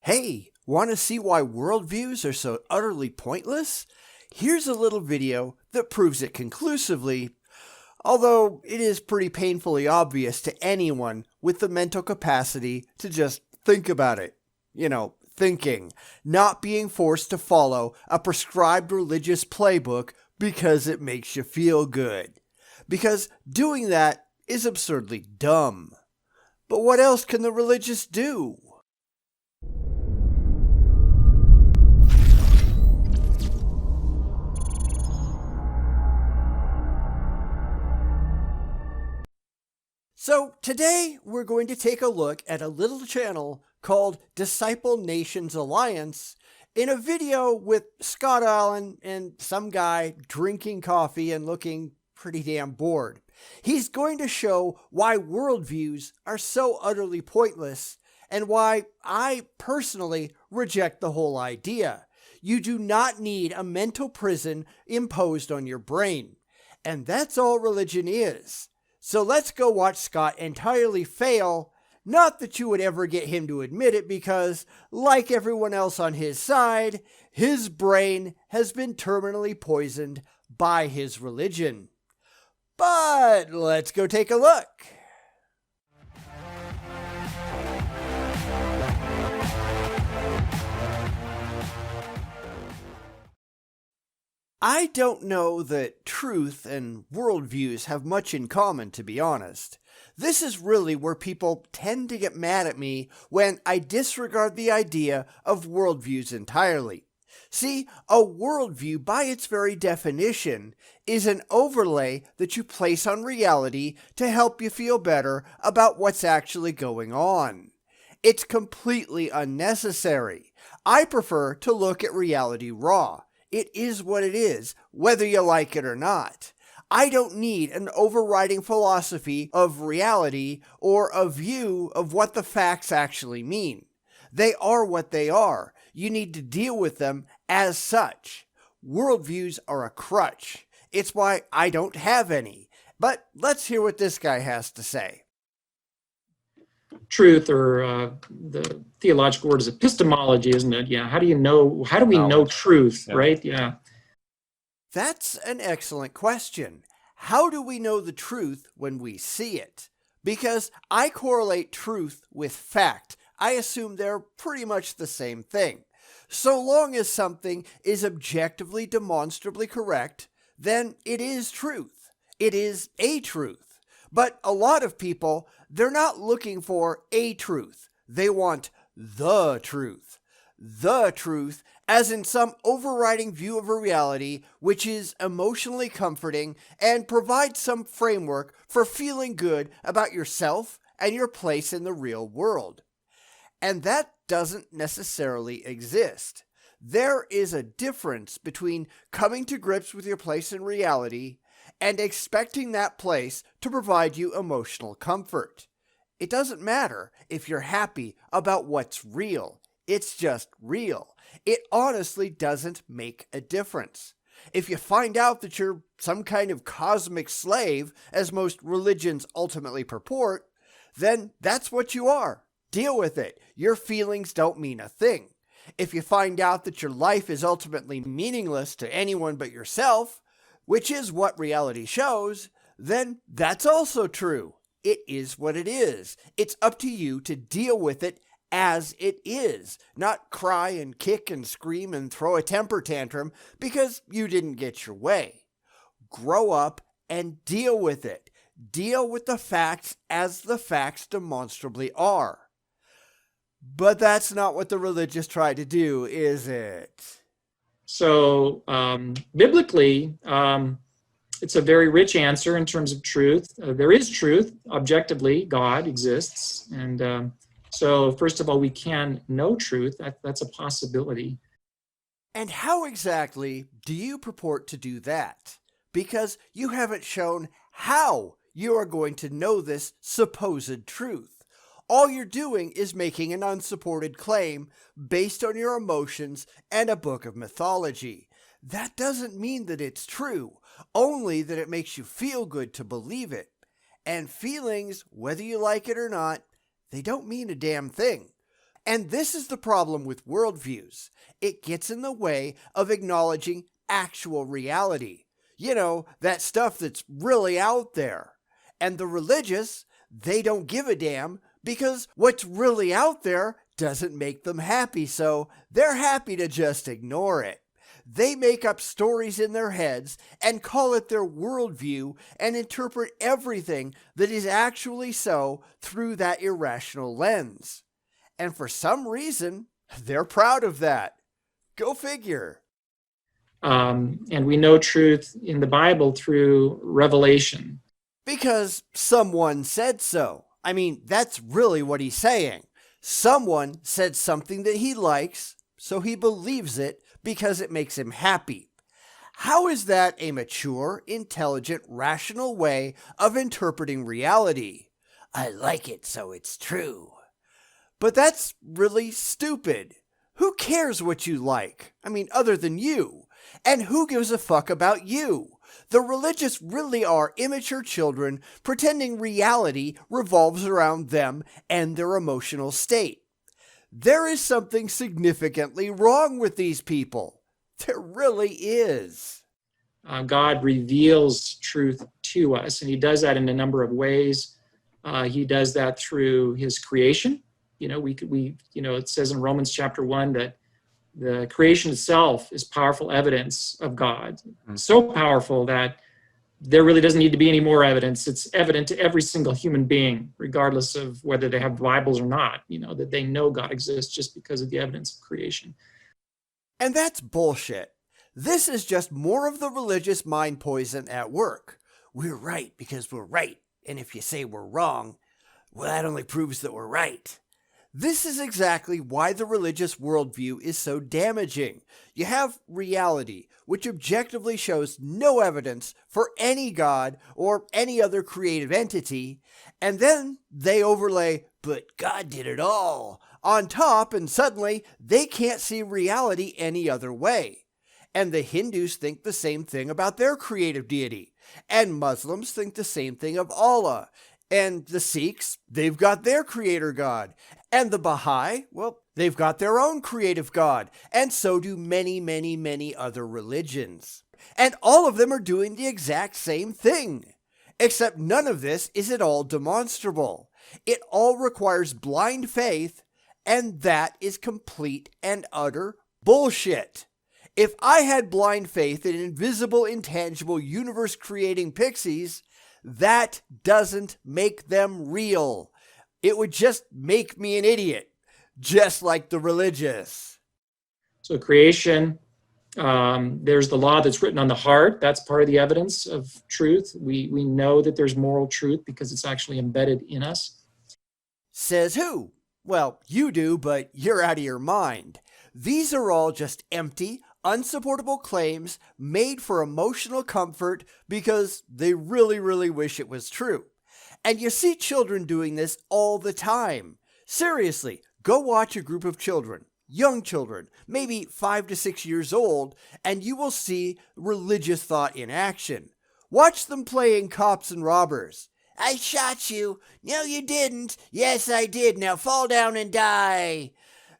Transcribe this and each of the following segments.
Hey, want to see why worldviews are so utterly pointless? Here's a little video that proves it conclusively, although it is pretty painfully obvious to anyone with the mental capacity to just think about it. Thinking, not being forced to follow a prescribed religious playbook because it makes you feel good. Because doing that is absurdly dumb. But what else can the religious do? So today we're going to take a look at a little channel called Disciple Nations Alliance in a video with Scott Allen and some guy drinking coffee and looking pretty damn bored. He's going to show why worldviews are so utterly pointless and why I personally reject the whole idea. You do not need a mental prison imposed on your brain. And that's all religion is. So let's go watch Scott entirely fail. Not that you would ever get him to admit it because, like everyone else on his side, his brain has been terminally poisoned by his religion. But let's go take a look. I don't know that truth and worldviews have much in common, to be honest. This is really where people tend to get mad at me when I disregard the idea of worldviews entirely. See, a worldview by its very definition is an overlay that you place on reality to help you feel better about what's actually going on. It's completely unnecessary. I prefer to look at reality raw. It is what it is, whether you like it or not. I don't need an overriding philosophy of reality or a view of what the facts actually mean. They are what they are. You need to deal with them as such. Worldviews are a crutch. It's why I don't have any. But let's hear what this guy has to say. Truth, or the theological word is epistemology, isn't it? Yeah. How do we know truth, Yeah. right? Yeah. That's an excellent question. How do we know the truth when we see it? Because I correlate truth with fact. I assume they're pretty much the same thing. So long as something is objectively, demonstrably correct, then it is truth. It is a truth. But a lot of people, they're not looking for a truth. They want the truth. The truth, as in some overriding view of a reality which is emotionally comforting and provides some framework for feeling good about yourself and your place in the real world. And that doesn't necessarily exist. There is a difference between coming to grips with your place in reality and expecting that place to provide you emotional comfort. It doesn't matter if you're happy about what's real. It's just real. It honestly doesn't make a difference. If you find out that you're some kind of cosmic slave, as most religions ultimately purport, then that's what you are. Deal with it. Your feelings don't mean a thing. If you find out that your life is ultimately meaningless to anyone but yourself, which is what reality shows, then that's also true. It is what it is. It's up to you to deal with it as it is, not cry and kick and scream and throw a temper tantrum because you didn't get your way. Grow up and deal with it. Deal with the facts as the facts demonstrably are. But that's not what the religious try to do, is it? So biblically, it's a very rich answer in terms of truth. There is truth. Objectively, God exists. And so first of all, we can know truth. That's a possibility. And how exactly do you purport to do that? Because you haven't shown how you are going to know this supposed truth. All you're doing is making an unsupported claim based on your emotions and a book of mythology. That doesn't mean that it's true, only that it makes you feel good to believe it. And feelings, whether you like it or not, they don't mean a damn thing. And this is the problem with worldviews. It gets in the way of acknowledging actual reality. You know, that stuff that's really out there. And the religious, they don't give a damn because what's really out there doesn't make them happy, so they're happy to just ignore it. They make up stories in their heads and call it their worldview and interpret everything that is actually so through that irrational lens. And for some reason, they're proud of that. Go figure. And we know truth in the Bible through revelation. Because someone said so. I mean, that's really what he's saying. Someone said something that he likes, so he believes it because it makes him happy. How is that a mature, intelligent, rational way of interpreting reality? I like it, so it's true. But that's really stupid. Who cares what you like? I mean, other than you. And who gives a fuck about you? The religious really are immature children pretending reality revolves around them and their emotional state. There is something significantly wrong with these people. There really is. God reveals truth to us, and he does that in a number of ways. He does that through his creation. It says in Romans chapter 1 that the creation itself is powerful evidence of God. So powerful that there really doesn't need to be any more evidence. It's evident to every single human being, regardless of whether they have Bibles or not, that they know God exists just because of the evidence of creation. And that's bullshit. This is just more of the religious mind poison at work. We're right because we're right. And if you say we're wrong, well, that only proves that we're right. This is exactly why the religious worldview is so damaging. You have reality, which objectively shows no evidence for any God or any other creative entity, and then they overlay, but God did it all, on top, and suddenly they can't see reality any other way. And the Hindus think the same thing about their creative deity, and Muslims think the same thing of Allah. And the Sikhs, they've got their creator God. And the Baha'i, well, they've got their own creative God. And so do many, many, many other religions. And all of them are doing the exact same thing. Except none of this is at all demonstrable. It all requires blind faith, and that is complete and utter bullshit. If I had blind faith in invisible, intangible, universe-creating pixies, that doesn't make them real. It would just make me an idiot, just like the religious. So creation, there's the law that's written on the heart. That's part of the evidence of truth. We know that there's moral truth because it's actually embedded in us. Says who? Well, you do, but you're out of your mind. These are all just empty, unsupportable claims made for emotional comfort because they really, really wish it was true. And you see children doing this all the time. Seriously, go watch a group of children, young children, maybe 5 to 6 years old, and you will see religious thought in action. Watch them playing cops and robbers. I shot you. No, you didn't. Yes, I did. Now fall down and die.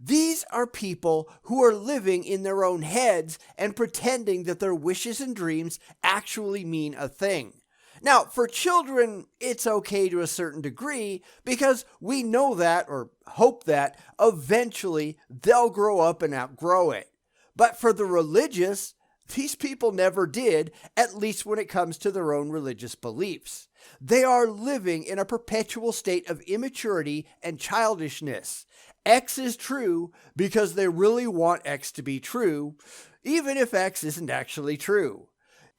These are people who are living in their own heads and pretending that their wishes and dreams actually mean a thing. Now, for children, it's okay to a certain degree because we know that, or hope that, eventually they'll grow up and outgrow it. But for the religious, these people never did, at least when it comes to their own religious beliefs. They are living in a perpetual state of immaturity and childishness. X is true because they really want X to be true, even if X isn't actually true.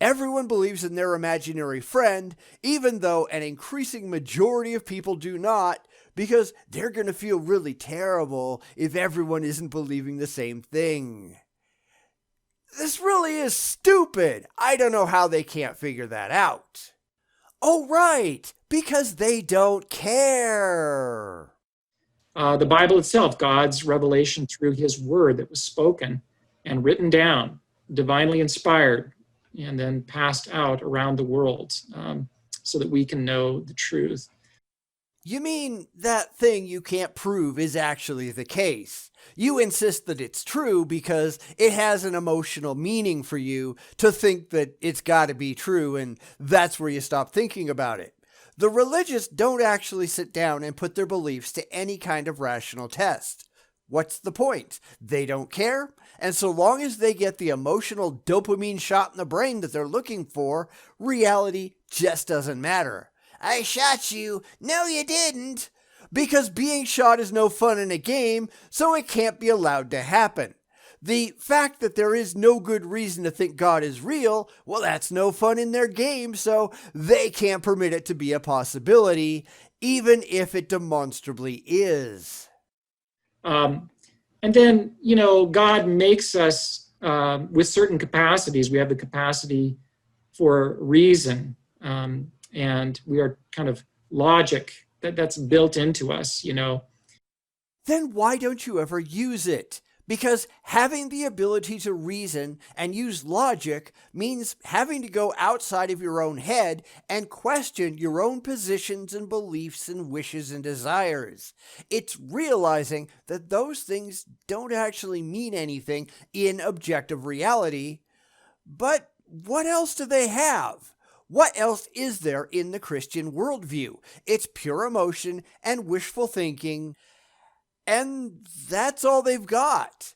Everyone believes in their imaginary friend, even though an increasing majority of people do not, because they're going to feel really terrible if everyone isn't believing the same thing. This really is stupid. I don't know how they can't figure that out. Oh, right, because they don't care. The Bible itself, God's revelation through his word that was spoken and written down, divinely inspired, and then passed out around the world so that we can know the truth. You mean that thing you can't prove is actually the case. You insist that it's true because it has an emotional meaning for you to think that it's got to be true, and that's where you stop thinking about it. The religious don't actually sit down and put their beliefs to any kind of rational test. What's the point? They don't care, and so long as they get the emotional dopamine shot in the brain that they're looking for, reality just doesn't matter. I shot you. No, you didn't. Because being shot is no fun in a game, so it can't be allowed to happen. The fact that there is no good reason to think God is real, well, that's no fun in their game, so they can't permit it to be a possibility, even if it demonstrably is. And then, God makes us with certain capacities. We have the capacity for reason, and we are kind of logic that's built into us, Then why don't you ever use it? Because having the ability to reason and use logic means having to go outside of your own head and question your own positions and beliefs and wishes and desires. It's realizing that those things don't actually mean anything in objective reality. But what else do they have? What else is there in the Christian worldview? It's pure emotion and wishful thinking. And that's all they've got.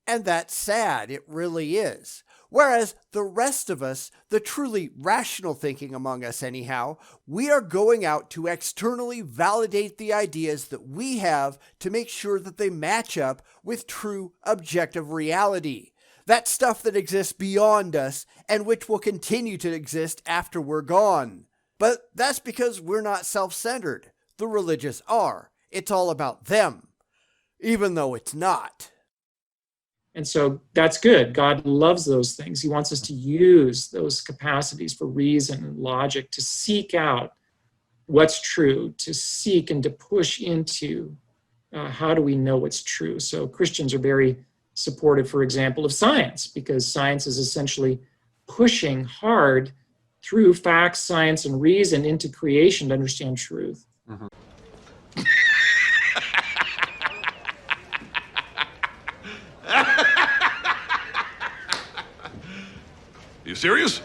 And that's sad, it really is. Whereas the rest of us, the truly rational thinking among us anyhow, we are going out to externally validate the ideas that we have to make sure that they match up with true objective reality. That stuff that exists beyond us and which will continue to exist after we're gone. But that's because we're not self-centered. The religious are. It's all about them. Even though it's not. And so that's good. God loves those things. He wants us to use those capacities for reason and logic to seek out what's true, to seek and to push into how do we know what's true. So Christians are very supportive, for example, of science, because science is essentially pushing hard through facts, science, and reason into creation to understand truth. Mm-hmm. You serious?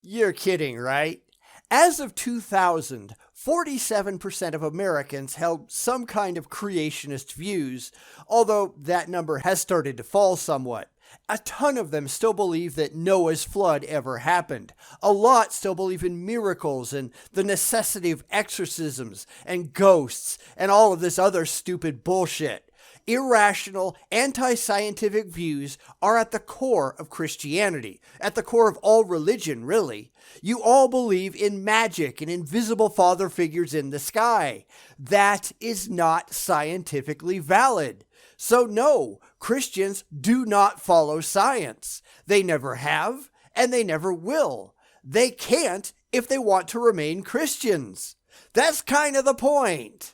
You're kidding, right? As of 2000, 47% of Americans held some kind of creationist views, although that number has started to fall somewhat. A ton of them still believe that Noah's flood ever happened. A lot still believe in miracles and the necessity of exorcisms and ghosts and all of this other stupid bullshit. Irrational, anti-scientific views are at the core of Christianity, at the core of all religion, really. You all believe in magic and invisible father figures in the sky. That is not scientifically valid. So no, Christians do not follow science. They never have, and they never will. They can't if they want to remain Christians. That's kind of the point.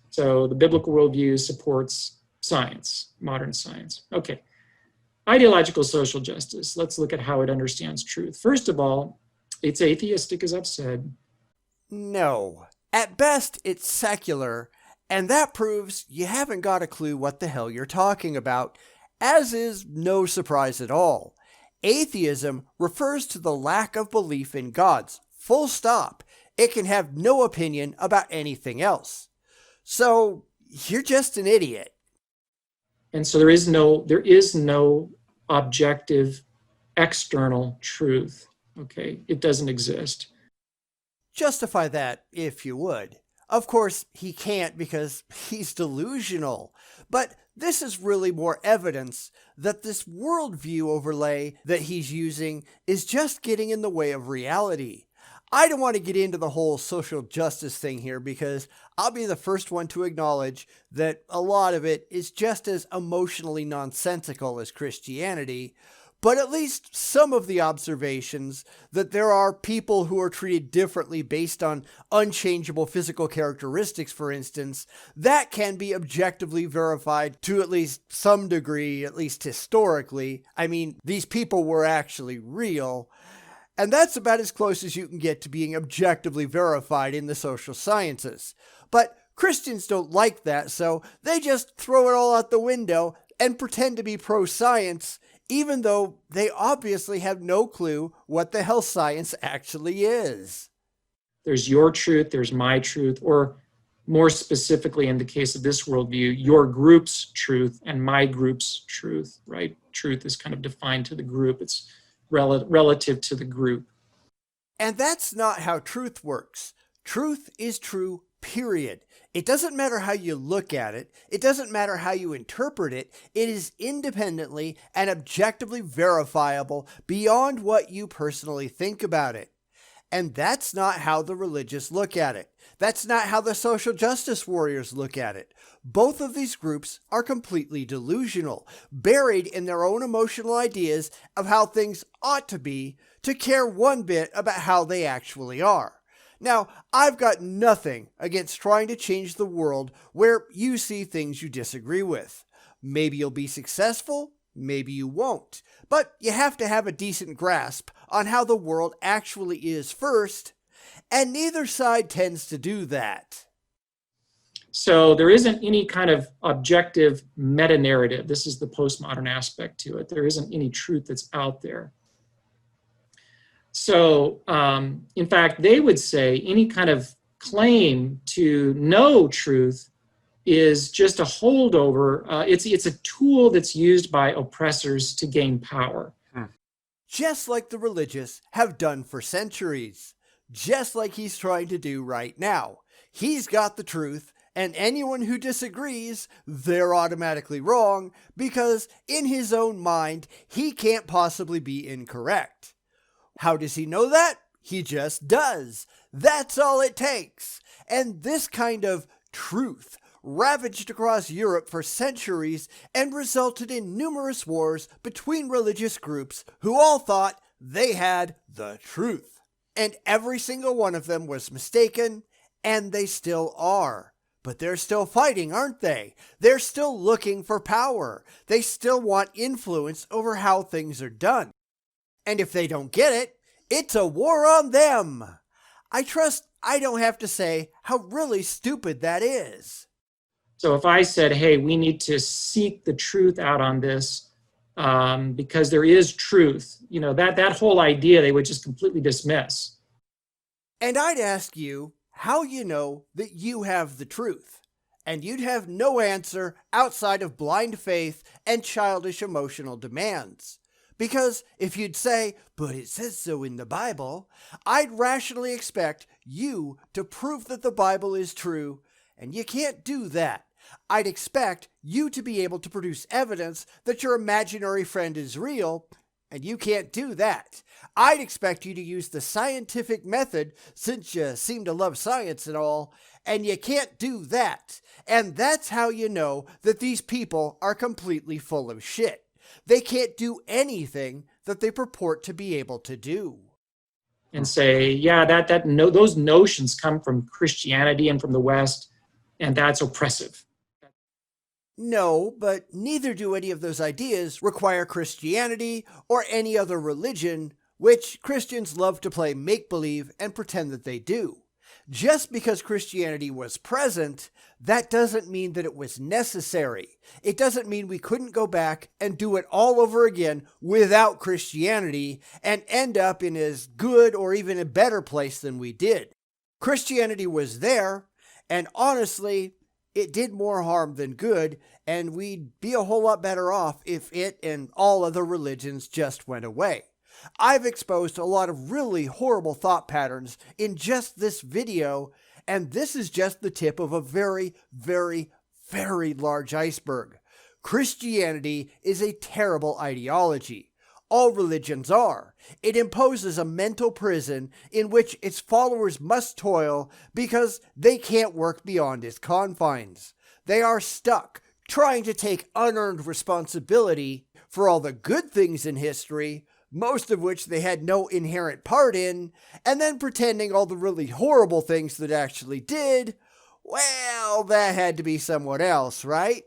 So the biblical worldview supports science, modern science. Okay. Ideological social justice. Let's look at how it understands truth. First of all, it's atheistic, as I've said. No. At best, it's secular, and that proves you haven't got a clue what the hell you're talking about, as is no surprise at all. Atheism refers to the lack of belief in gods. Full stop. It can have no opinion about anything else. So, you're just an idiot. And so there is no objective external truth. Okay, it doesn't exist. Justify that if you would. Of course, he can't because he's delusional. But this is really more evidence that this worldview overlay that he's using is just getting in the way of reality. I don't want to get into the whole social justice thing here because I'll be the first one to acknowledge that a lot of it is just as emotionally nonsensical as Christianity, but at least some of the observations that there are people who are treated differently based on unchangeable physical characteristics, for instance, that can be objectively verified to at least some degree, at least historically. I mean, these people were actually real. And that's about as close as you can get to being objectively verified in the social sciences. But Christians don't like that, so they just throw it all out the window and pretend to be pro-science, even though they obviously have no clue what the hell science actually is. There's your truth, there's my truth, or more specifically in the case of this worldview, your group's truth and my group's truth, right? Truth is kind of defined to the group. It's relative to the group. And that's not how truth works. Truth is true, period. It doesn't matter how you look at it. It doesn't matter how you interpret it. It is independently and objectively verifiable beyond what you personally think about it. And that's not how the religious look at it. That's not how the social justice warriors look at it. Both of these groups are completely delusional, buried in their own emotional ideas of how things ought to be, to care one bit about how they actually are. Now, I've got nothing against trying to change the world where you see things you disagree with. Maybe you'll be successful, maybe you won't. But you have to have a decent grasp on how the world actually is first, and neither side tends to do that. So there isn't any kind of objective meta-narrative. This is the postmodern aspect to it. There isn't any truth that's out there. So, in fact, they would say any kind of claim to know truth is just a holdover. It's a tool that's used by oppressors to gain power. Just like the religious have done for centuries. Just like he's trying to do right now. He's got the truth, and anyone who disagrees, they're automatically wrong, because in his own mind, he can't possibly be incorrect. How does he know that? He just does. That's all it takes. And this kind of truth ravaged across Europe for centuries and resulted in numerous wars between religious groups who all thought they had the truth. And every single one of them was mistaken, and they still are. But they're still fighting, aren't they? They're still looking for power. They still want influence over how things are done. And if they don't get it, it's a war on them. I trust I don't have to say how really stupid that is. So if I said, hey, we need to seek the truth out on this because there is truth, that whole idea they would just completely dismiss. And I'd ask you how you know that you have the truth. And you'd have no answer outside of blind faith and childish emotional demands. Because if you'd say, but it says so in the Bible, I'd rationally expect you to prove that the Bible is true, and you can't do that. I'd expect you to be able to produce evidence that your imaginary friend is real, and you can't do that. I'd expect you to use the scientific method, since you seem to love science and all, and you can't do that. And that's how you know that these people are completely full of shit. They can't do anything that they purport to be able to do. And say, yeah, those notions come from Christianity and from the West, and that's oppressive. No, but neither do any of those ideas require Christianity or any other religion, which Christians love to play make-believe and pretend that they do. Just because Christianity was present, that doesn't mean that it was necessary. It doesn't mean we couldn't go back and do it all over again without Christianity and end up in as good or even a better place than we did. Christianity was there, and honestly, it did more harm than good, and we'd be a whole lot better off if it and all other religions just went away. I've exposed a lot of really horrible thought patterns in just this video, and this is just the tip of a very, very, very large iceberg. Christianity is a terrible ideology. All religions are. It imposes a mental prison in which its followers must toil because they can't work beyond its confines. They are stuck trying to take unearned responsibility for all the good things in history, most of which they had no inherent part in, and then pretending all the really horrible things that actually did, well, that had to be someone else, right?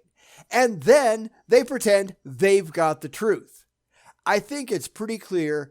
And then they pretend they've got the truth. I think it's pretty clear